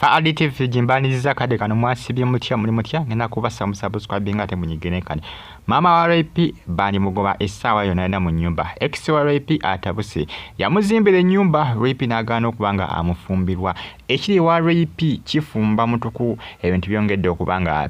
Faadi TV jimbaniriza kade kano mwasibye mutya muri mutya ngenda kubasa musubscribe ngate munyigene kane mama wa Rapi bani mugoba esawa yona na mu nyumba ex wa Rapi atabuse yamuzimbire nyumba Rapi nagano okubanga amufumbirwa ekiri wa Rapi kifumba mutuku ebintu byongedde okubanga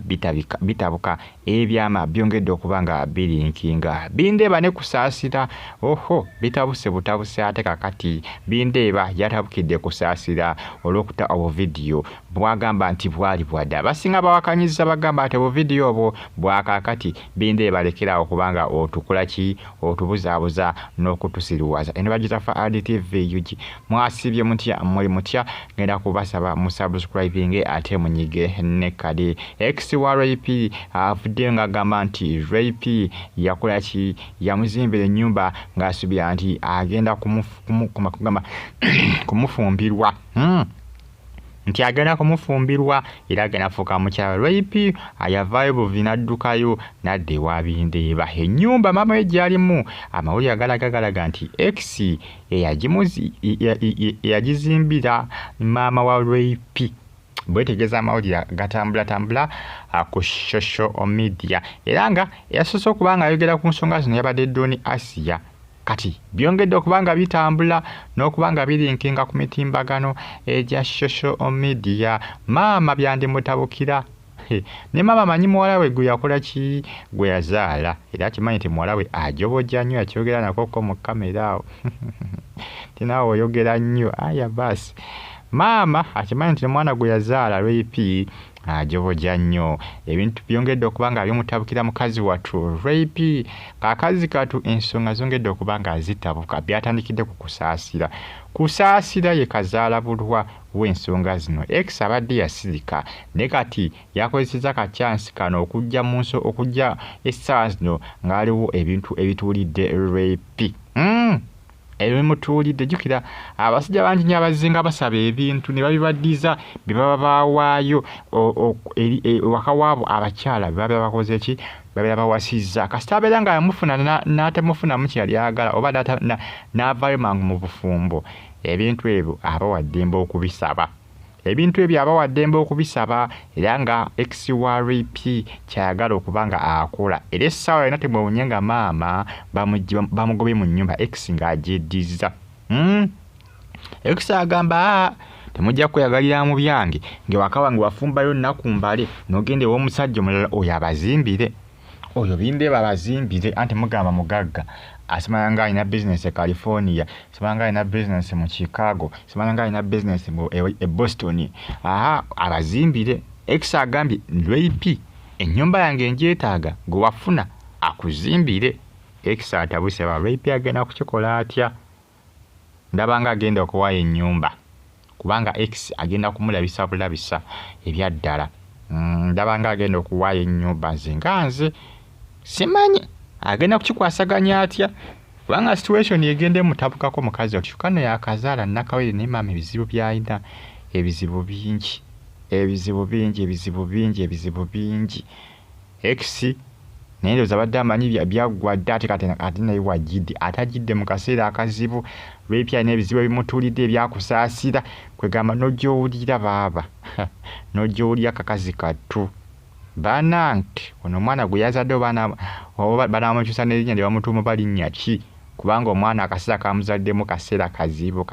bitabuka ebyama byongedde okubanga birinkinga bindeba ne kusasira oho bitabuse butabuse ate kakati bindeba yatabukidde kusasira olokuta obo video bwagamba nti bwali bwada basinga bawakanyiza bagamba ate obo video obo bwakakati binde balekera okubanga otukula ki otubuzabuza n'okutusiruwaza eno bagita Faadi TV yuji mwasibye mutya muri mutya ngenda kubasaba musubscribing ate munyige ne kadi ex wa Rapi afudde nga gamba nti Rapi yakola ki yamuzimbire nyumba ngasubira nti agenda kumufumbirwa nti agenda kumufumbirwa era agenda fuka mukyala Rapi ayavayo buvinaddukayo nadde wabindeba ennyumba mama we gyalimu amawulire agalagalaga nti ex yagizimbira mama wa Rapi bwetegeza amawulire gatambula ku social media era nga yasoose okubanga ayogera ku nsonga zino yabadde Doni Asia kati byongedde okubanga bitambula n'okubanga birinkinga ku mitimbagano egya social media mama byandi mutabukira ne mama manyi muwala we gwe yakola ki gwe yazaala era kimanyi nti muwala we ajobojja nnyo yakyogera nakoko mu kamera awo tinaawe oyogera nnyo aya basi mama akimanyi nti mwana gwe yazaala Rapi ajobojja nnyo ebintu byongedde okubanga byomutabukira mukazi watu Rapi kakazi katu ensonga zongedde okubanga zitabuka byatandikidde ku kusaasira ye kazaala bulwa w'ensonga zino ex abadde yasirika ne kati yakozeseza kachansi kano okujja essaawa zino ng'aliwo ebintu ebituulidde Rapi ebimutulidde jukira abasajja bangi nnyo abazinga basaba ebintu ne babibaddiza bye baba baawaayo waka waabo abakyala baba bakoze ki baba bawasizza kasita abeera nga yamufuna n'atamufuna mu kyali ayagala oba n'avaayo mangu mu bufumbo ebintu ebyo abawaddembe okubisaba era nga ex wa Rapi kyayagala okubanga akola era essaawa yonna temwewunye nga maama bamugobye mu nnyumba ex ng'agyeddiza ex agamba temujja kweyagalira mu byange ngewaka wange wafumbayo nnaku mbale n'ogende ew'omusajja omulala oyo abazimbire oyo bindeba abazimbire anti mugamba mugagga asimanya nga alina business e California asimanya nga alina business mu Chicago asimanya nga alina business mu Boston abazimbire ex agambye Rapi ennyumba yange ngyetaaga gwe wafuna akuzimbire ex atabuse ba Rapi agenda kukikola atya ndabanga agenda okuwaayo ennyumba kubanga ex agenda kumulabisa bulabisa ebyaddala ndabanga agenda okuwaayo ennyumba nze simanyi agenda kukikwasaganya atya kubanga situation egende mutabukako mukazi oti kano yakazaala nakawere ne mama ebizibu byayina ebizibu bingi ex nendo zabadde amanyi byagwadde ate kati naye wajidde atajidde mu kaseera akazibu Rapi alina ebizibu ebimutulidde ebyakusaasira kwegamba n'ojowulira baaba n'ojowulira kakazi kattu bananti ono omwana gwe yazadde banamukyusa n'erinnya lye bamutuuma balinnya ki kubanga omwana akaseera kamuzaddemu kaseera kazibu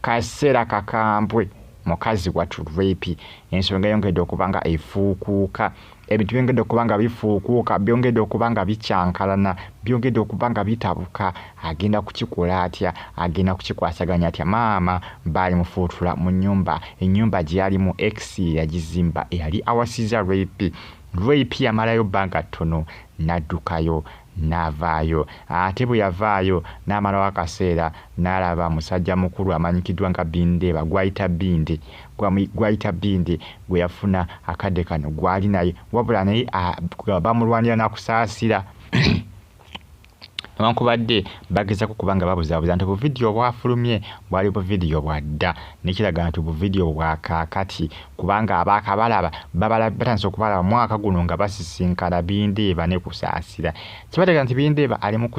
kaseera kakambwe mukazi watu Rapi ensonga yongedde okubanga efuukuuka ebintu byongedde okubanga bifuukuuka byongedde okubanga bicyankalana byongedde okubanga bitabuka agenda kukikola atya agenda kukikwasaganya atya maama baali mufuutula mu nnyumba ennyumba gye yalimu ex yagizimba eyali awasiza Rapi yamalayo bbanga ttono n'addukayo n'avaayo ate bwe yavaayo n'amalawo akaseera n'alaba musajja mukulu amanyikiddwa nga Bindeba gwayita Binde gwe yafuna akadde kano gwali naye wabula naye bamulwanira n'akusaasira newankubadde bagezako kubanga babuzaabuza nti buvidiyo bwafulumye bwali buvidiyo bwadda nekiraga nti buvidiyo bwakakati kubanga abakabalaba batandise okubalaba mwaka guno nga basisinkana Bindeba ne kusaasira kibategeeza nti Bindeba ali mu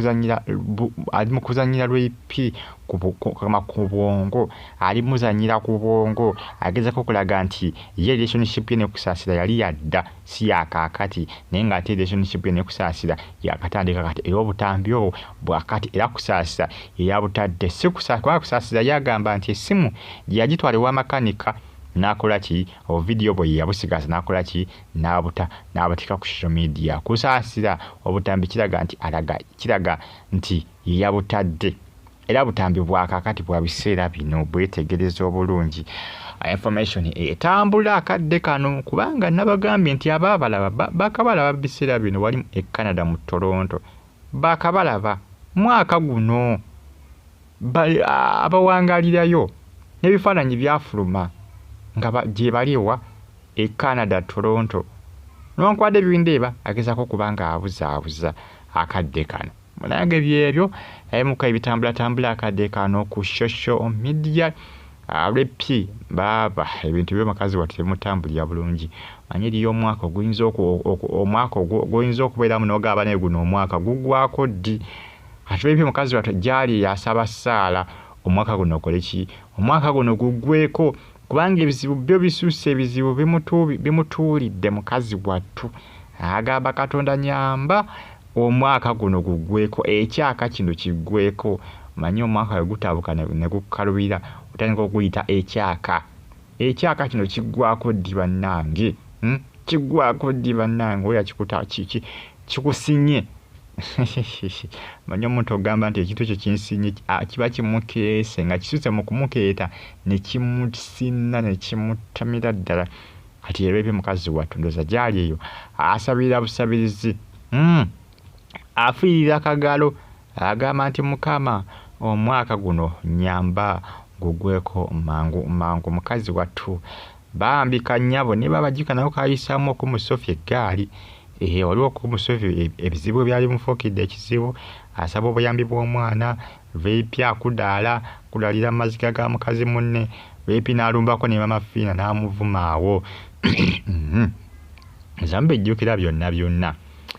kuzannyira Rapi ku bwongo, ali muzanyira ku bwongo, agezako okulaga nti ye relationship ye n'ekusaasira yali yadda si yakaakati, naye ng'ate relationship ye n'ekusaasira yakatandika kati, era obutambi obwo bwakati era kusaasira eyabutadde si kubanga kusaasira yagamba nti essimu yagitwala ewa makanika n'akola ki obuvidiyo bwe yabusigaza n'akola ki n'abutika ku social media. Kusaasira obutambi kiraga nti yabutadde era butambi bwakakati bwa biseera bino bwetegereza obulungi. Information etambula akadde kano kubanga nabagambye nti abaabalaba bakabalaba biseera bino wali e Canada mu Toronto bakabalaba mwaka guno abawangalirayo n'ebifaananyi byafuluma nga gye baliwa e Canada Toronto n'onkwadde bindeeba agezako kubanga abuzaabuza akadde kano. Munange byebyo ebimuka ebitambulatambula akadde kano ku social media. Repi baba ebintu by'omukazi wattu tebimutambulira bulungi. Manyi eriyo omwaka oguyinza okubeeramu n'ogamba naye guno omwaka gugwako ddi. Ate repi omukazi wattu gyali yasaba Saala omwaka guno okole ki, omwaka guno guggweko kubanga ebizibu byo bisusse, ebizibu bimutuulidde mukazi wattu. Agamba Katonda nyamba omwaka guno guggweko, ekyaka kino kiggweko. Manyi omwaka we gutabuka ne gukalubira otandika okuyita ekyaka. Ekyaka kino kiggwako ddi bannange? Kiggwako ddi bannange? Oya kikusinye. Manyi omuntu ogamba nti ekintu ekyo kinsinye kiba kimukeese nga kisuse mu kumukeeta ne kimusinna ne kimutamira ddala. Kati era ebyo mukazi wattu ndooza gyali eyo asabira busabirizi. Afiirira akagalo agamba nti Mukama omwaka guno nyamba gugweko mangu mukazi wattu. Bambika nnyabo ne babagika nayo kayisaamu okumusofya eggaali. Waliwo okumusofya ebizibu byali mufuukidde ekizibu. Asaba obuyambi bw'omwana, veepi kudaalira maziga ga mukazi munne, veepi n'alumbako ne mama Fiina n'amuvuma awo. Zambe ejjukira byonna.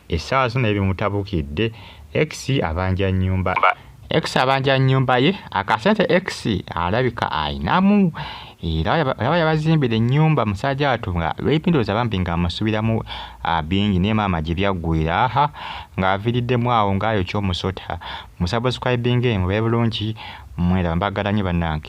Essaawa zino ebimutabuukidde. X abanja nnyumba ye, akasente X alabika ayinamu. Era yabazimbira ennyumba musajja wattu nga lwepindooza bambi ng'amusubiramu bingi naye maama gye byaggwira ng'aviiriddemu awo ng'ayokya omusota. Musabwe subscribing mubeere bulungi, mwera mbagala nnyo bannange.